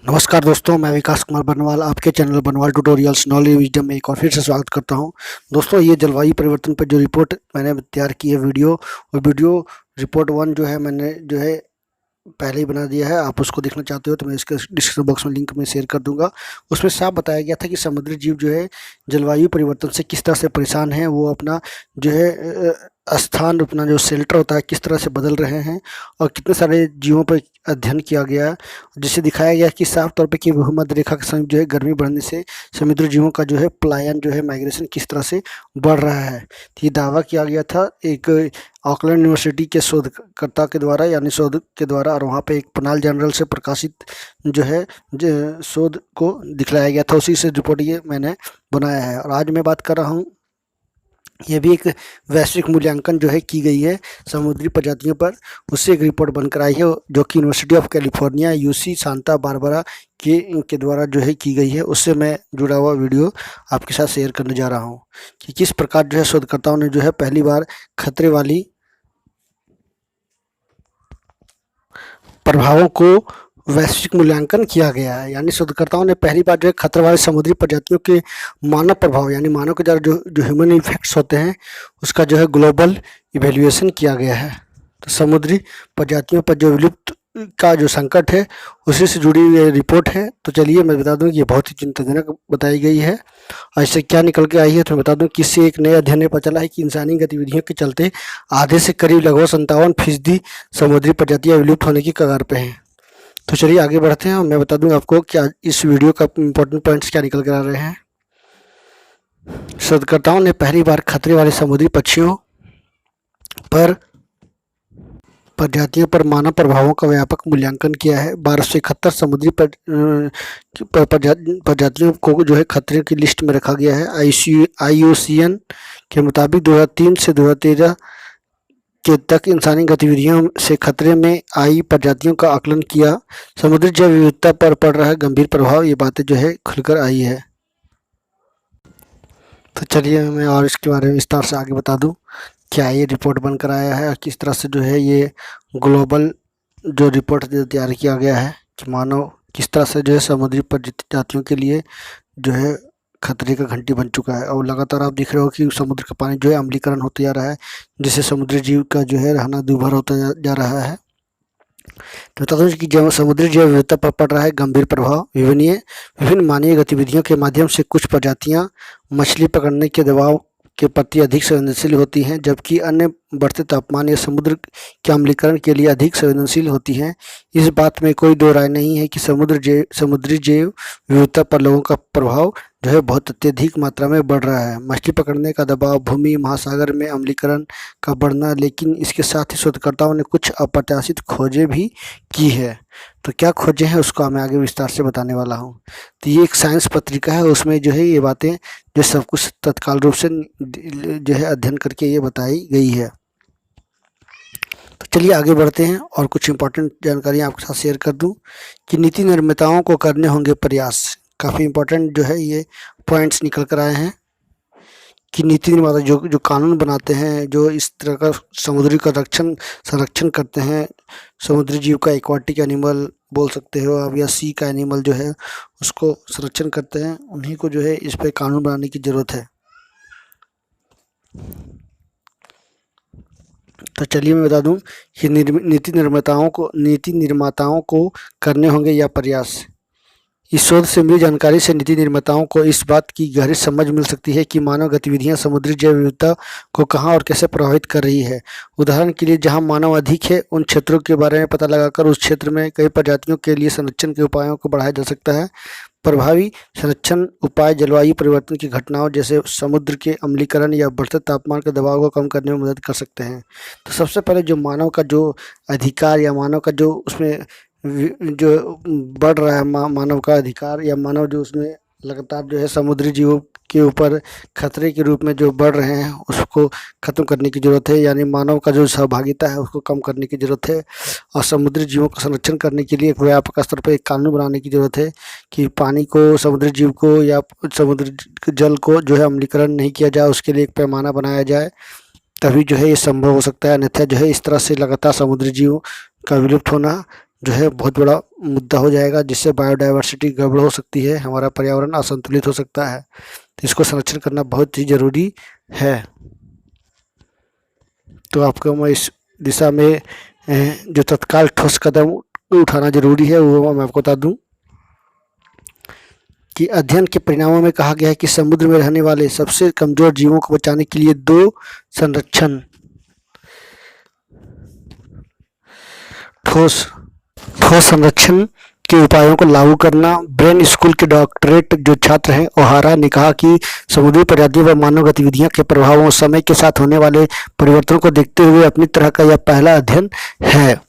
नमस्कार दोस्तों, मैं विकास कुमार बरनवाल आपके channel Barnwal tutorials knowledge wisdom में एक और फिर से स्वागत करता हूं। दोस्तों, ये जलवायु परिवर्तन पर जो रिपोर्ट मैंने तैयार की है वीडियो रिपोर्ट 1 जो है मैंने जो है पहले ही बना दिया है। आप उसको देखना चाहते हो तो मैं इसके डिस्क्रिप्शन बॉक्स में लिंक में शेयर कर दूंगा। उसमें साफ बताया गया था कि समुद्री जीव जो है जलवायु परिवर्तन से किस तरह से परेशान हैं, वो अपना जो है स्थान, अपना जो शेल्टर होता है किस तरह से बदल रहे हैं और कितने सारे जीवों पर अध्ययन किया गया, जिससे दिखाया गया कि साफ तौर पे कि भूमध्य रेखा के समीप जो है गर्मी बढ़ने से समुद्री जीवों का जो है पलायन, जो है माइग्रेशन किस तरह से बढ़ रहा है। तो ये दावा किया गया था एक ऑकलैंड यूनिवर्सिटी के शोधकर्ता के द्वारा, यानी शोध के द्वारा, और वहाँ पे एक पनाल जर्नल से प्रकाशित जो है शोध को दिखलाया गया था। उसी से रिपोर्ट ये मैंने बनाया है और आज मैं बात कर रहा हूँ। ये भी एक वैश्विक मूल्यांकन जो है की गई है समुद्री प्रजातियों पर, उससे एक रिपोर्ट बनकर आई है जो कि university of California UC Santa Barbara के द्वारा जो है की गई है। उससे मैं जुड़ा हुआ वीडियो आपके साथ शेयर करने जा रहा हूँ कि किस प्रकार जो है शोधकर्ताओं ने जो है पहली बार खतरे वाली प्रभावों को वैश्विक मूल्यांकन किया गया है। यानी शोधकर्ताओं ने पहली बार जो है खतरे वाली समुद्री प्रजातियों के मानव प्रभाव, यानी मानव के द्वारा जो ह्यूमन इफेक्ट्स होते हैं उसका जो है ग्लोबल इवेल्युएशन किया गया है। तो समुद्री प्रजातियों पर जो विलुप्त का जो संकट है उसी से जुड़ी ये रिपोर्ट है। तो चलिए मैं बता दूं कि ये बहुत ही चिंताजनक बताई गई है और इससे क्या निकल के आई है तो मैं बता दूं कि इससे एक नए अध्ययन में पता चला है कि इंसानी गतिविधियों के चलते आधे से करीब लगभग 57% समुद्री प्रजातियां विलुप्त होने की कगार पे हैं। तो चलिए आगे बढ़ते हैं और मैं बता दूं आपको क्या इस वीडियो का इम्पोर्टेंट पॉइंट्स क्या निकल कर आ रहे हैं। शोधकर्ताओं ने पहली बार खतरे वाले समुद्री पक्षियों पर प्रजातियों पर मानव प्रभावों का व्यापक मूल्यांकन किया है। 1271 समुद्री प्रजातियों को जो है खतरे की लिस्ट में रखा गया है। IUCN के मुताबिक 2003 से 2013 के तक इंसानी गतिविधियों से खतरे में आई प्रजातियों का आकलन किया। समुद्री जैव विविधता पर पड़ रहा है गंभीर प्रभाव, ये बातें जो है खुलकर आई है। तो चलिए मैं और इसके बारे में विस्तार से आगे बता दूं क्या ये रिपोर्ट बनकर आया है और किस तरह से जो है ये ग्लोबल जो रिपोर्ट तैयार किया गया है कि मानव किस तरह से जो है समुद्री प्रजातियों के लिए जो है खतरे का घंटी बन चुका है। और लगातार आप देख रहे हो कि समुद्र का पानी जो है अम्लीकरण होते जा रहा है, जिससे समुद्री जीव का जो है रहना दूभर होता जा रहा है। तो बता दूं कि जब समुद्री जैव विविधता पर पड़ रहा है गंभीर प्रभाव, विभिन्न मानवीय गतिविधियों के माध्यम से कुछ प्रजातियां मछली पकड़ने के दबाव के प्रति अधिक संवेदनशील होती हैं, जबकि अन्य बढ़ते तापमान या समुद्र के अम्लीकरण के लिए अधिक संवेदनशील होती हैं। इस बात में कोई दो राय नहीं है कि समुद्री जैव विविधता पर लोगों का प्रभाव जो है बहुत अत्यधिक मात्रा में बढ़ रहा है। मछली पकड़ने का दबाव, भूमि महासागर में अम्लीकरण का बढ़ना, लेकिन इसके साथ ही शोधकर्ताओं ने कुछ अप्रत्याशित खोजें भी की है। तो क्या खोजें हैं उसको मैं आगे विस्तार से बताने वाला हूँ। तो ये एक साइंस पत्रिका है, उसमें जो है ये बातें जो सब कुछ तत्काल रूप से जो है अध्ययन करके ये बताई गई है। तो चलिए आगे बढ़ते हैं और कुछ इम्पोर्टेंट जानकारियाँ आपके साथ शेयर कर दूं कि नीति निर्माताओं को करने होंगे प्रयास। काफ़ी इम्पोर्टेंट जो है ये पॉइंट्स निकल कर आए हैं कि नीति निर्माता जो कानून बनाते हैं, जो इस तरह का समुद्री का संरक्षण करते हैं, समुद्री जीव का एक्वाटिक एनिमल बोल सकते हो आप, या सी का एनिमल जो है उसको संरक्षण करते हैं, उन्हीं को जो है इस पर कानून बनाने की ज़रूरत है। तो चलिए मैं बता दूं कि नीति निर्माताओं को करने होंगे यह प्रयास। इस शोध से मिली जानकारी से नीति निर्माताओं को इस बात की गहरी समझ मिल सकती है कि मानव गतिविधियां समुद्री जैव विविधता को कहां और कैसे प्रभावित कर रही है। उदाहरण के लिए, जहां मानव अधिक है उन क्षेत्रों के बारे में पता लगाकर उस क्षेत्र में कई प्रजातियों के लिए संरक्षण के उपायों को बढ़ाया जा सकता है। प्रभावी संरक्षण उपाय जलवायु परिवर्तन की घटनाओं जैसे समुद्र के अम्लीकरण या बढ़ते तापमान के दबाव को कम करने में मदद कर सकते हैं। तो सबसे पहले जो मानव का जो अधिकार या मानव का जो उसमें जो बढ़ रहा है, मानव का अधिकार या मानव जो उसमें लगातार जो है समुद्री जीवों के ऊपर खतरे के रूप में जो बढ़ रहे हैं उसको ख़त्म करने की ज़रूरत है। यानी मानव का जो सहभागिता है उसको कम करने की ज़रूरत है और समुद्री जीवों का संरक्षण करने के लिए एक व्यापक स्तर पर एक कानून बनाने की ज़रूरत है कि पानी को, समुद्री जीव को या समुद्री जल को जो है अम्लीकरण नहीं किया जाए, उसके लिए एक पैमाना बनाया जाए, तभी जो है ये संभव हो सकता है। अन्यथा जो है इस तरह से लगातार समुद्री जीव का विलुप्त होना जो है बहुत बड़ा मुद्दा हो जाएगा, जिससे बायोडायवर्सिटी गड़बड़ हो सकती है, हमारा पर्यावरण असंतुलित हो सकता है। तो इसको संरक्षण करना बहुत ही ज़रूरी है। तो आपको मैं इस दिशा में जो तत्काल ठोस कदम उठाना ज़रूरी है वो मैं आपको बता दूं कि अध्ययन के परिणामों में कहा गया है कि समुद्र में रहने वाले सबसे कमज़ोर जीवों को बचाने के लिए 2 संरक्षण ठोस संरक्षण के उपायों को लागू करना। ब्रेन स्कूल के डॉक्टरेट जो छात्र हैं ओहारा ने कहा कि समुद्री प्रजातियों व मानव गतिविधियों के प्रभावों समय के साथ होने वाले परिवर्तनों को देखते हुए अपनी तरह का यह पहला अध्ययन है।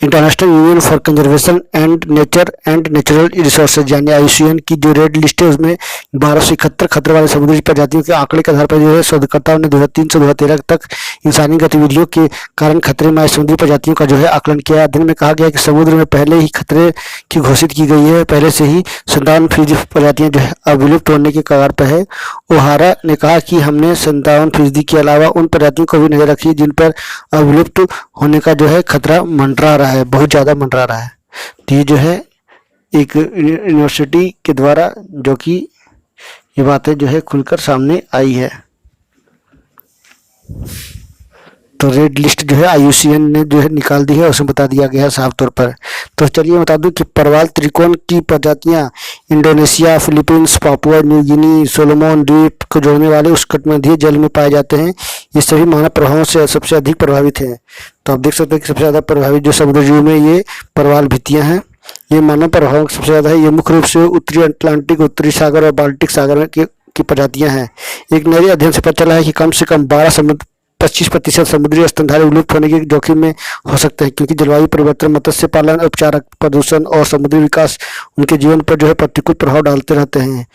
International union for conservation and nature and natural resources यानी IUCN की जो रेड लिस्ट है उसमें 1271 खतरे वाले समुद्री प्रजातियों के आंकड़े के आधार पर जो है शोधकर्ताओं ने 2003 से 2013 तक इंसानी गतिविधियों के कारण खतरे में आए समुद्री प्रजातियों का जो है आकलन किया। अध्ययन में कहा गया कि समुद्र में पहले ही खतरे की घोषित की गई है, पहले से ही 57% प्रजातियां जो है अब विलुप्त होने के कगार पर है। ओहारा ने कहा कि हमने 57% के अलावा उन प्रजातियों को भी नजर रखी जिन पर अब विलुप्त होने का जो है खतरा मंडरा रहा है, बहुत ज़्यादा मंडरा रहा है। तो ये जो है एक यूनिवर्सिटी के द्वारा जो कि ये बातें जो है खुलकर सामने आई है। तो रेड लिस्ट जो है IUCN ने जो है निकाल दी है, उसमें बता दिया गया है साफ तौर पर। तो चलिए बता दूं कि परवाल त्रिकोण की प्रजातियां Indonesia, Philippines, Papua New Guinea, Solomon द्वीप को जोड़ने वाले उष्णकटिबंधीय जल में पाए जाते हैं। ये सभी मानव प्रभावों से सबसे अधिक प्रभावित हैं। तो आप देख सकते हैं कि सबसे ज़्यादा प्रभावित जो समुद्री जीव में ये परवाल भित्तियाँ हैं, ये मानव प्रभाव सबसे ज़्यादा है। ये मुख्य रूप से उत्तरी अटलांटिक, उत्तरी सागर और बाल्टिक सागर की प्रजातियां हैं। एक नए अध्ययन से पता चला है कि कम से कम 25% समुद्री स्तनधारी विलुप्त होने के जोखिम में हो सकते हैं, क्योंकि जलवायु परिवर्तन, मत्स्य पालन, उपचार, प्रदूषण और समुद्री विकास उनके जीवन पर जो है प्रतिकूल प्रभाव डालते रहते हैं।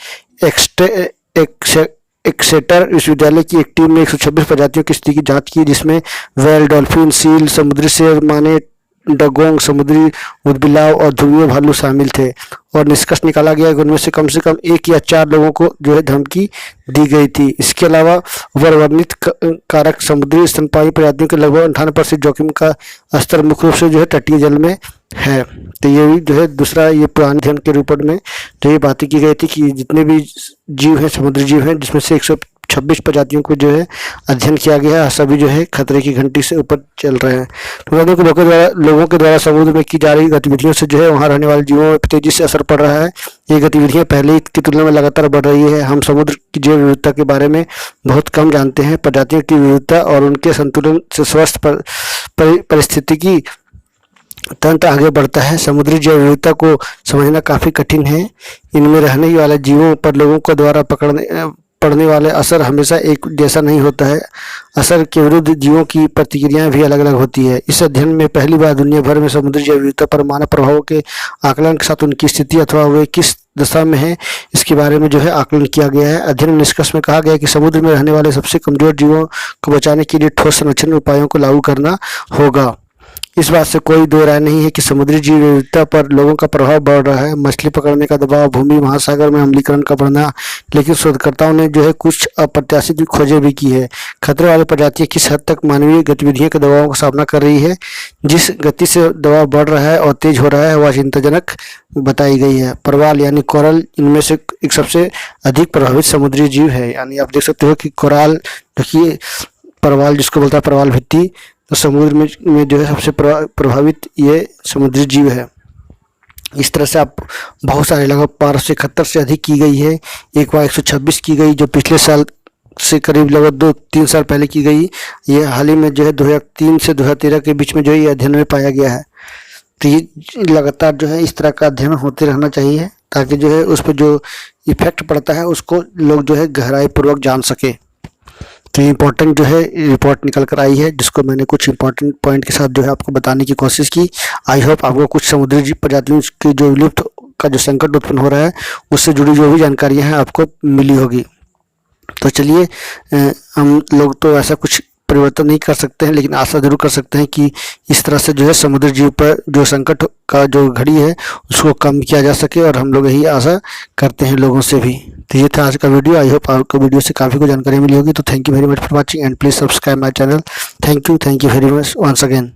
एक्सेटर विश्वविद्यालय की एक टीम ने 126 प्रजातियों की स्थिति की जांच की, जिसमें व्हेल, डॉल्फिन, सील, समुद्री शेर, माने, डगोंग, समुद्री ऊदबिलाव और ध्रुवीय भालू शामिल थे। और निष्कर्ष निकाला गया कि उनमें से कम 1 या 4 लोगों को जो है धमकी दी गई थी। इसके अलावा वर्णित कारक समुद्री स्तनपायी प्रजातियों के लगभग 98% जोखिम का स्तर मुख्य रूप से जो है तटीय जल में है। तो ये भी जो है दूसरा ये पुराने अध्ययन के रिपोर्ट में जो ये बातें की गई थी कि जितने भी जीव हैं, समुद्री जीव हैं, जिसमें से 126 प्रजातियों को जो है अध्ययन किया गया है, सभी जो है खतरे की घंटी से ऊपर चल रहे हैं। तो लोगों के द्वारा समुद्र में की जा रही गतिविधियों से जो है वहाँ रहने वाले जीवों में तेजी से असर पड़ रहा है। ये गतिविधियाँ पहले की तुलना में लगातार बढ़ रही है। हम समुद्र की जैव विविधता के बारे में बहुत कम जानते हैं। प्रजातियों की विविधता और उनके संतुलन से स्वस्थ परिस्थितिकी तंत्र आगे बढ़ता है। समुद्री जैव विविधता को समझना काफ़ी कठिन है। इनमें रहने वाले जीवों पर लोगों को द्वारा पड़ने वाले असर हमेशा एक जैसा नहीं होता है। असर के विरुद्ध जीवों की प्रतिक्रियाएं भी अलग अलग होती है। इस अध्ययन में पहली बार दुनिया भर में समुद्री जैव विविधता पर मानव प्रभावों के आकलन के साथ उनकी स्थिति अथवा वे किस दशा में है इसके बारे में जो है आकलन किया गया है। अध्ययन निष्कर्ष में कहा गया है कि समुद्र में रहने वाले सबसे कमजोर जीवों को बचाने के लिए ठोस संरक्षण उपायों को लागू करना होगा। इस बात से कोई दो राय नहीं है कि समुद्री जीव विविधता पर लोगों का प्रभाव बढ़ रहा है। मछली पकड़ने का दबाव, भूमि महासागर में अम्लीकरण का बढ़ना, लेकिन शोधकर्ताओं ने जो है कुछ अप्रत्याशित खोजें भी की है। खतरे वाली प्रजातियां किस हद तक मानवीय गतिविधियों के दबाव का सामना कर रही है, जिस गति से दबाव बढ़ रहा है और तेज हो रहा है वह चिंताजनक बताई गई है। परवाल यानी कोरल इनमें से एक सबसे अधिक प्रभावित समुद्री जीव है। यानी आप देख सकते हो कि कोराल देखिए, परवाल जिसको बोलता है परवाल भित्ती, तो समुद्र में जो है सबसे प्रभावित ये समुद्री जीव है। इस तरह से आप बहुत सारे लगभग 571 से अधिक की गई है। एक बार 126 की गई जो पिछले साल से करीब लगभग 2-3 साल पहले की गई। ये हाल ही में जो है 2003 से 2013 के बीच में जो है ये अध्ययन में पाया गया है। तो ये लगातार जो है इस तरह का अध्ययन होते रहना चाहिए, ताकि जो है उस पर जो इफेक्ट पड़ता है उसको लोग जो है गहराई पूर्वक जान सके। तो इम्पोर्टेंट जो है रिपोर्ट निकल कर आई है, जिसको मैंने कुछ इम्पोर्टेंट पॉइंट के साथ जो है आपको बताने की कोशिश की। आई होप आपको कुछ समुद्री प्रजातियों के जो विलुप्त का जो संकट उत्पन्न हो रहा है उससे जुड़ी जो भी जानकारियां हैं आपको मिली होगी। तो चलिए, हम लोग तो ऐसा कुछ परिवर्तन नहीं कर सकते हैं, लेकिन आशा जरूर कर सकते हैं कि इस तरह से जो है समुद्री जीव पर जो संकट का जो घड़ी है उसको कम किया जा सके, और हम लोग यही आशा करते हैं लोगों से भी। तो ये था आज का वीडियो। आई होप आपको वीडियो से काफ़ी कुछ जानकारी मिली होगी। तो thank you very much for watching and please subscribe my channel. Thank you very much once again.